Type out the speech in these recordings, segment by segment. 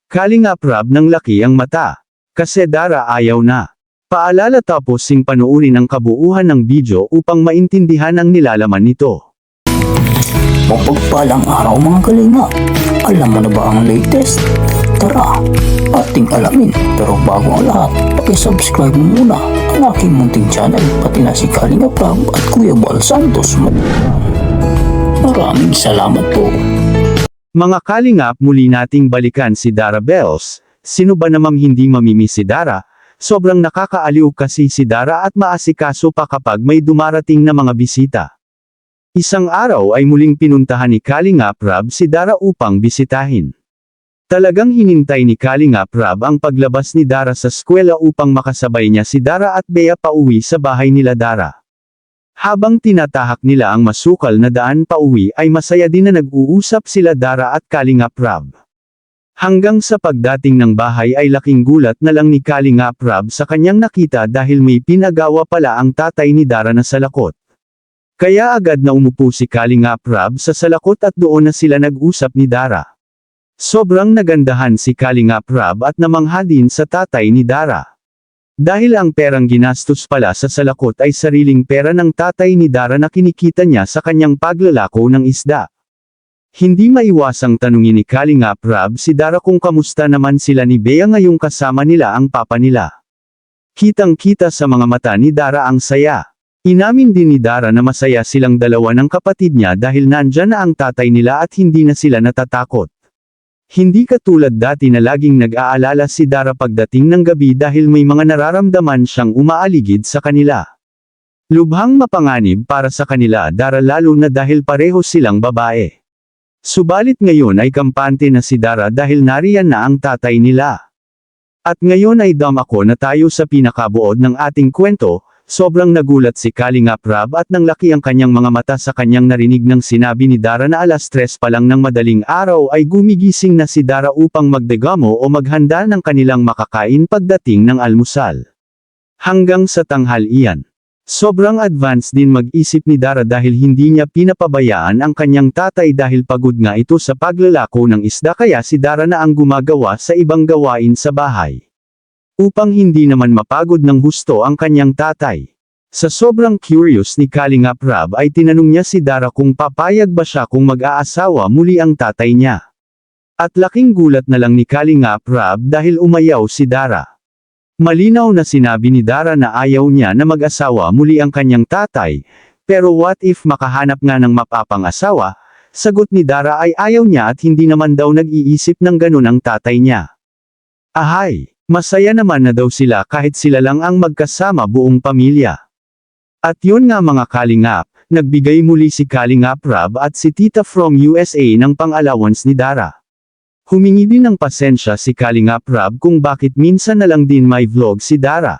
Kalingap Rab ng laki ang mata. Kasi Dara ayaw na. Paalala tapos sing panuurin ang kabuuan ng video upang maintindihan ang nilalaman nito. Mapagpalang araw mga kalinga. Alam mo na ba ang latest? Tara, ating alamin. Pero bago ang lahat, paki-subscribe mo muna ang aking munting channel, pati na si Kalinga Prab at Kuya Bal Santos. Maraming salamat po. Mga kalingap, muli nating balikan si Dara Bells. Sino ba namang hindi mamimiss si Dara? Sobrang nakakaaliw kasi si Dara at maasikaso pa kapag may dumarating na mga bisita. Isang araw ay muling pinuntahan ni Kalingap Rab si Dara upang bisitahin. Talagang hinintay ni Kalingap Rab ang paglabas ni Dara sa eskwela upang makasabay niya si Dara at Bea pauwi sa bahay nila Dara. Habang tinatahak nila ang masukal na daan pauwi ay masaya din na nag-uusap sila Dara at Kalingap Rab. Hanggang sa pagdating ng bahay ay laking gulat na lang ni Kalingap Rab sa kanyang nakita dahil may pinagawa pala ang tatay ni Dara na salakot. Kaya agad na umupo si Kalingap Rab sa salakot at doon na sila nag-usap ni Dara. Sobrang nagandahan si Kalingap Rab at namangha din sa tatay ni Dara. Dahil ang perang ginastos pala sa salakot ay sariling pera ng tatay ni Dara na kinikita niya sa kanyang paglalako ng isda. Hindi maiwasang tanungin ni Kalingap Rab si Dara kung kamusta naman sila ni Bea ngayong kasama nila ang papa nila. Kitang-kita sa mga mata ni Dara ang saya. Inamin din ni Dara na masaya silang dalawa ng kapatid niya dahil nandyan na ang tatay nila at hindi na sila natatakot. Hindi katulad dati na laging nag-aalala si Dara pagdating ng gabi dahil may mga nararamdaman siyang umaaligid sa kanila. Lubhang mapanganib para sa kanila Dara lalo na dahil pareho silang babae. Subalit ngayon ay kampante na si Dara dahil nariyan na ang tatay nila. At ngayon ay dumako na tayo sa pinakabuod ng ating kwento. Sobrang nagulat si Kalingap Rab at nang laki ang kanyang mga mata sa kanyang narinig ng sinabi ni Dara na 3:00 pa lang ng madaling araw ay gumigising na si Dara upang magdegamo o maghanda ng kanilang makakain pagdating ng almusal. Hanggang sa tanghalian. Sobrang advance din mag-isip ni Dara dahil hindi niya pinapabayaan ang kanyang tatay dahil pagod nga ito sa paglalako ng isda kaya si Dara na ang gumagawa sa ibang gawain sa bahay. Upang hindi naman mapagod ng husto ang kanyang tatay. Sa sobrang curious ni Kalingap Rab ay tinanong niya si Dara kung papayag ba siya kung mag-aasawa muli ang tatay niya. At laking gulat na lang ni Kalingap Rab dahil umayaw si Dara. Malinaw na sinabi ni Dara na ayaw niya na mag-asawa muli ang kanyang tatay, pero what if makahanap nga ng mapapang-asawa? Sagot ni Dara ay ayaw niya at hindi naman daw nag-iisip ng ganun ang tatay niya. Ahay! Masaya naman na daw sila kahit sila lang ang magkasama buong pamilya. At yun nga mga kalingap, nagbigay muli si Kalingap Rab at si Tita from USA ng pang-allowance ni Dara. Humingi din ng pasensya si Kalingap Rab kung bakit minsan na lang din may vlog si Dara.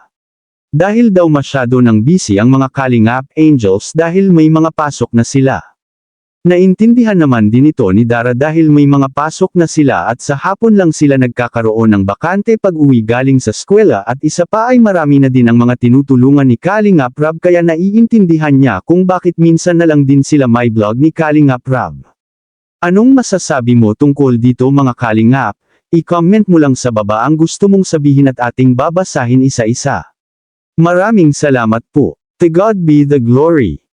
Dahil daw masyado nang busy ang mga Kalingap Angels dahil may mga pasok na sila. Naintindihan naman din ito ni Dara dahil may mga pasok na sila at sa hapon lang sila nagkakaroon ng bakante pag-uwi galing sa eskwela at isa pa ay marami na din ang mga tinutulungan ni Kalingap Rab kaya naiintindihan niya kung bakit minsan na lang din sila may vlog ni Kalingap Rab. Anong masasabi mo tungkol dito mga Kalingap? I-comment mo lang sa baba ang gusto mong sabihin at ating babasahin isa-isa. Maraming salamat po. To God be the glory.